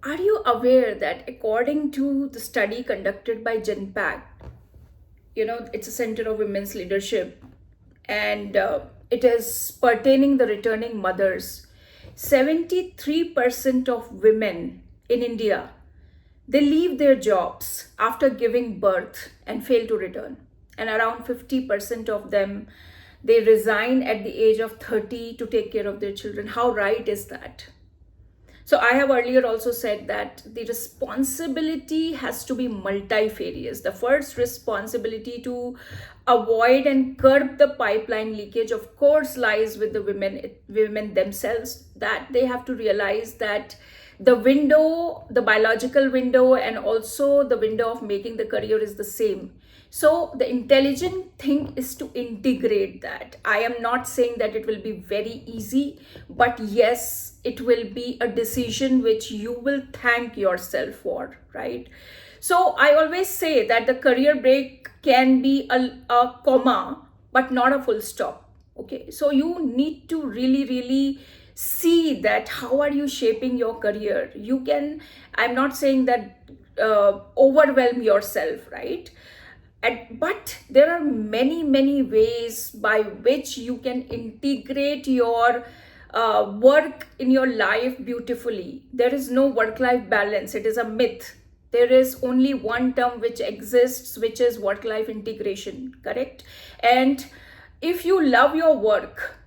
Are you aware that according to the study conducted by GenPact, it's a center of women's leadership, and it is pertaining the returning mothers. 73% of women in India, they leave their jobs after giving birth and fail to return. And around 50% of them, they resign at the age of 30 to take care of their children. How right is that? So I have earlier also said that the responsibility has to be multifarious. The first responsibility to avoid and curb the pipeline leakage, of course, lies with the women themselves. That they have to realize that the window, the biological window, and also the window of making the career is the same. So the intelligent thing is to integrate that. I am not saying that it will be very easy, but yes, it will be a decision which you will thank yourself for, right? So I always say that the career break can be a comma, but not a full stop. Okay, so you need to really, really see that how are you shaping your career. You can, I'm not saying that overwhelm yourself, right? But there are many, many ways by which you can integrate your work in your life beautifully. There is no work life balance, it is a myth. There is only one term which exists, which is work life integration, correct? And if you love your work,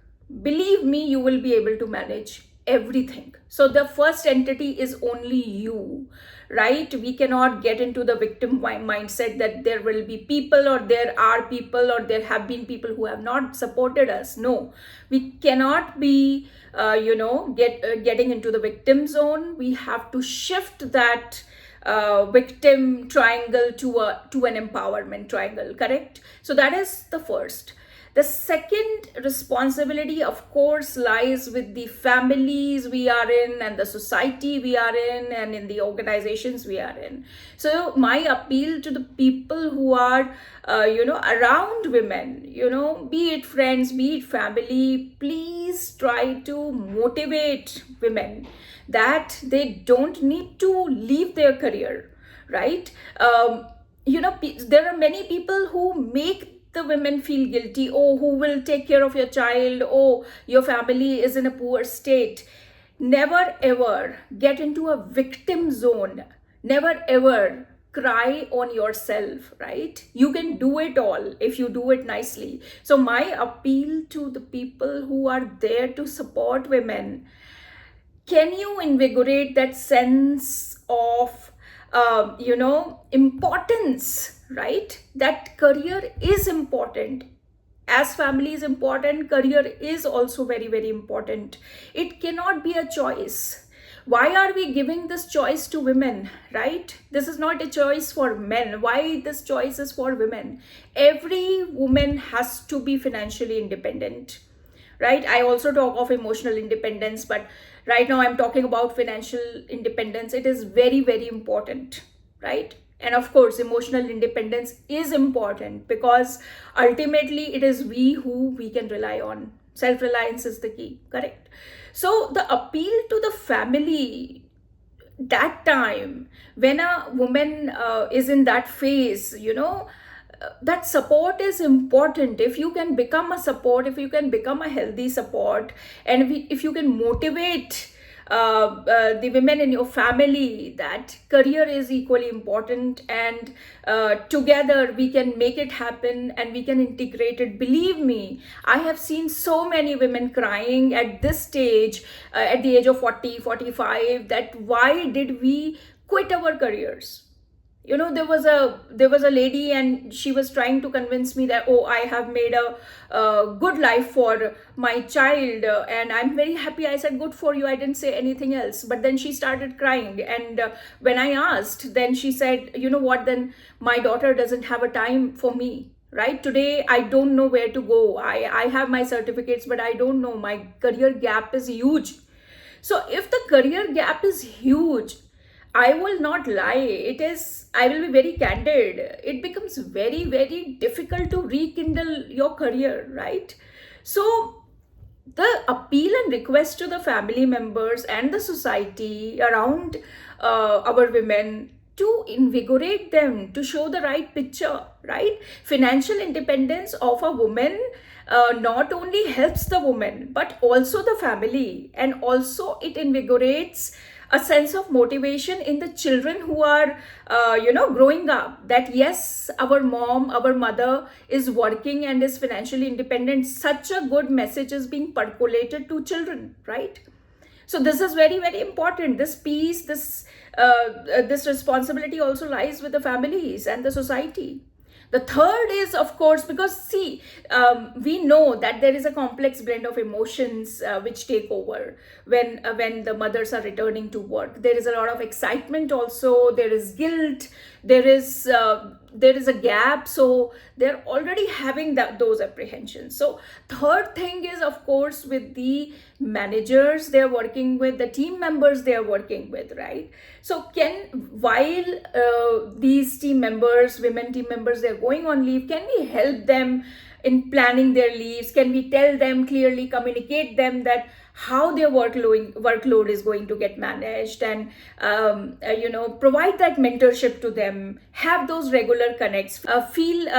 believe me, you will be able to manage everything. So the first entity is only you, right? We cannot get into the victim mindset that there will be people, or there are people, or there have been people who have not supported us. No, we cannot be getting into the victim zone. We have to shift that victim triangle to an empowerment triangle, correct? So that is the first. The second responsibility, of course, lies with the families we are in, and the society we are in, and in the organizations we are in. So my appeal to the people who are, around women, be it friends, be it family, please try to motivate women that they don't need to leave their career, right? There are many people who make the women feel guilty. Oh, who will take care of your child? Oh, your family is in a poor state. Never ever get into a victim zone. Never ever cry on yourself, right? You can do it all if you do it nicely. So my appeal to the people who are there to support women, can you invigorate that sense of importance, right? That career is important. As family is important, career is also very, very important. It cannot be a choice. Why are we giving this choice to women, right? This is not a choice for men. Why this choice is for women? Every woman has to be financially independent, right? I also talk of emotional independence, but right now I'm talking about financial independence. It is very, very important, right? And of course, emotional independence is important because ultimately it is we who we can rely on. Self-reliance is the key, correct? So the appeal to the family, that time when a woman is in that phase, that support is important. If you can become a support, if you can become a healthy support, and if you can motivate the women in your family that career is equally important, and together we can make it happen and we can integrate it. Believe me, I have seen so many women crying at this stage, at the age of 40, 45, that why did we quit our careers? There was a lady, and she was trying to convince me that, oh, I have made a good life for my child, and I'm very happy. I said, good for you. I didn't say anything else. But then she started crying, and when I asked, then she said, you know what, then my daughter doesn't have a time for me, right? Today I don't know where to go. I have my certificates, but I don't know. My career gap is huge. So if the career gap is huge, I will not lie. I will be very candid. It becomes very, very difficult to rekindle your career, right? So, the appeal and request to the family members and the society around our women, to invigorate them, to show the right picture, right? Financial independence of a woman not only helps the woman but also the family, and also it invigorates a sense of motivation in the children who are growing up, that yes, our mom, our mother is working and is financially independent. Such a good message is being percolated to children, right? So this is very, very important. This piece, this responsibility also lies with the families and the society. The third is, of course, because see, we know that there is a complex blend of emotions which take over when the mothers are returning to work. There is a lot of excitement also. There is guilt. There is a gap. So they're already having those apprehensions. So third thing is, of course, with the managers they're working with, the team members they're working with, right? So while these team members, women team members, they're going on leave, can we help them in planning their leaves? Can we tell them clearly, communicate them that how their workload is going to get managed, and provide that mentorship to them, have those regular connects,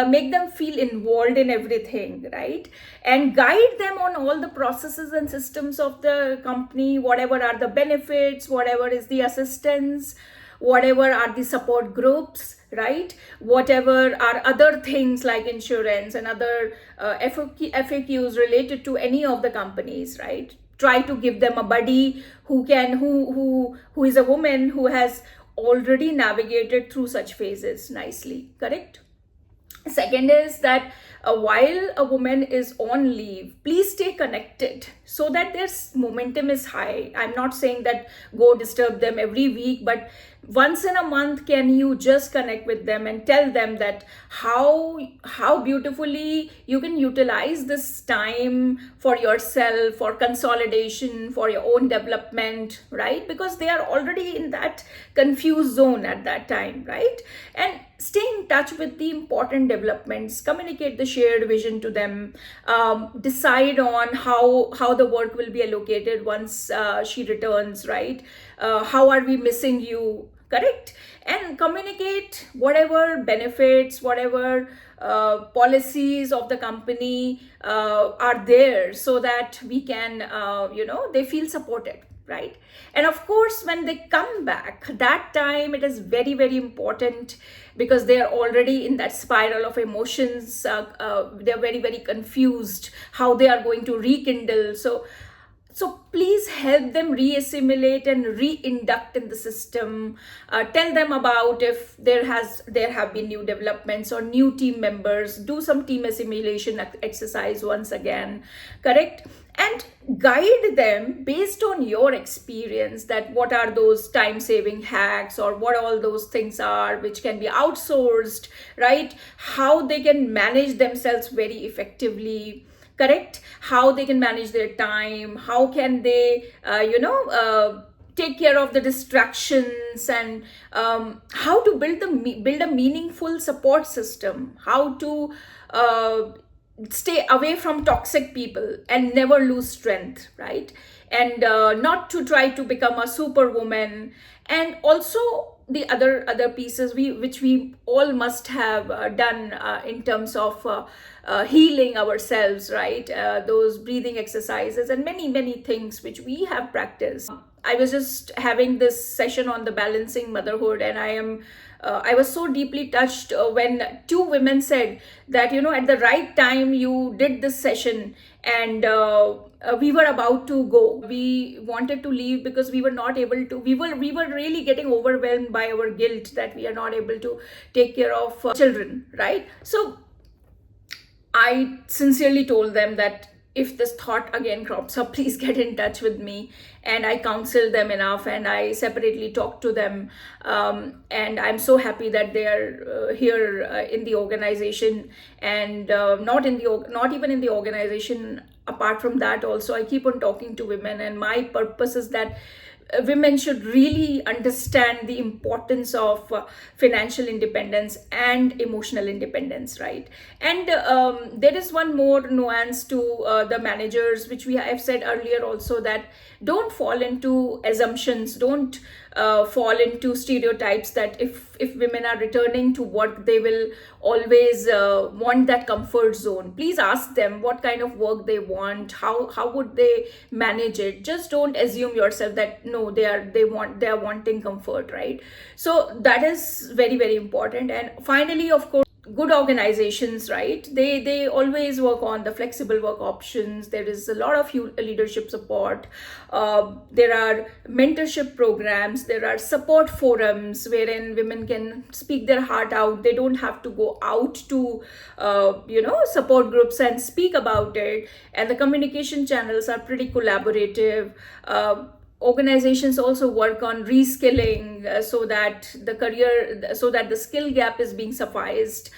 make them feel involved in everything, right? And guide them on all the processes and systems of the company, whatever are the benefits, whatever is the assistance, whatever are the support groups, right? Whatever are other things like insurance and other FAQs related to any of the companies, right? Try to give them a buddy who is a woman who has already navigated through such phases nicely, correct? Second is that while a woman is on leave, please stay connected so that their momentum is high. I'm not saying that go disturb them every week, but once in a month, can you just connect with them and tell them that how beautifully you can utilize this time for yourself, for consolidation, for your own development, right? Because they are already in that confused zone at that time, right? And stay in touch with the important developments, communicate the shared vision to them, decide on how the work will be allocated once she returns, right? How are we missing you, correct? And communicate whatever benefits, whatever policies of the company are there, so that we can, they feel supported, right? And of course, when they come back, that time it is very, very important, because they are already in that spiral of emotions. They're very, very confused how they are going to rekindle. So please help them re-assimilate and re-induct in the system. Tell them about if there have been new developments or new team members. Do some team assimilation exercise once again, correct? And guide them based on your experience, that what are those time-saving hacks, or what all those things are which can be outsourced, right? How they can manage themselves very effectively, correct? How they can manage their time, how can they take care of the distractions, and how to build a meaningful support system, how to stay away from toxic people and never lose strength, right? And not to try to become a superwoman. And also the other pieces which we all must have done in terms of healing ourselves, right? Those breathing exercises and many things which we have practiced. I was just having this session on the balancing motherhood, and I was so deeply touched when two women said that, at the right time you did this session, and we were about to go. We wanted to leave because we were not able to. We were really getting overwhelmed by our guilt that we are not able to take care of children, right? So I sincerely told them that if this thought again crops up, please get in touch with me. And I counseled them enough, and I separately talked to them. And I'm so happy that they are here in the organization, and not even in the organization. Apart from that, also I keep on talking to women, and my purpose is that women should really understand the importance of financial independence and emotional independence, right? And there is one more nuance to the managers, which I've said earlier also, that don't fall into assumptions, don't fall into stereotypes that if women are returning to work, they will always want that comfort zone. Please ask them what kind of work they want, how would they manage it. Just don't assume yourself that no, they are wanting comfort, right? So that is very, very important. And finally, of course, good organizations, right, they always work on the flexible work options. There is a lot of leadership support. There are mentorship programs, there are support forums wherein women can speak their heart out. They don't have to go out to support groups and speak about it. And the communication channels are pretty collaborative. Organizations also work on reskilling, so that the skill gap is being sufficed.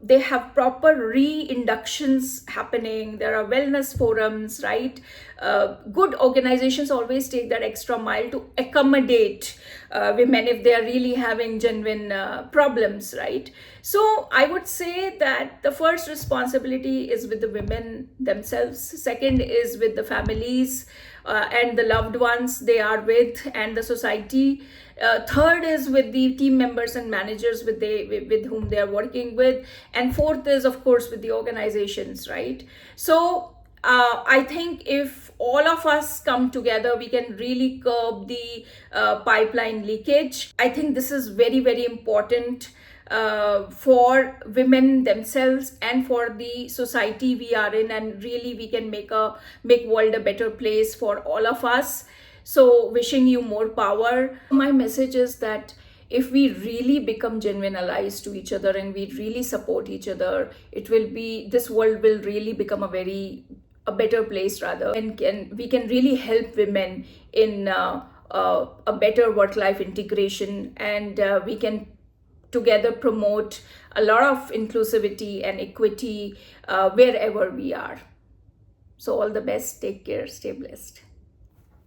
They have proper re-inductions happening. There are wellness forums, right? Good organizations always take that extra mile to accommodate women if they are really having genuine problems, right? So I would say that the first responsibility is with the women themselves. Second is with the families and the loved ones they are with, and the society. Third is with the team members and managers with whom they are working with. And fourth is, of course, with the organizations, right? So I think if all of us come together, we can really curb the pipeline leakage. I think this is very, very important for women themselves and for the society we are in, and really we can make world a better place for all of us. So wishing you more power. My message is that if we really become genuine allies to each other and we really support each other, this world will really become a better place, rather, and we can really help women in a better work-life integration, and we can together promote a lot of inclusivity and equity wherever we are. So all the best, take care, stay blessed.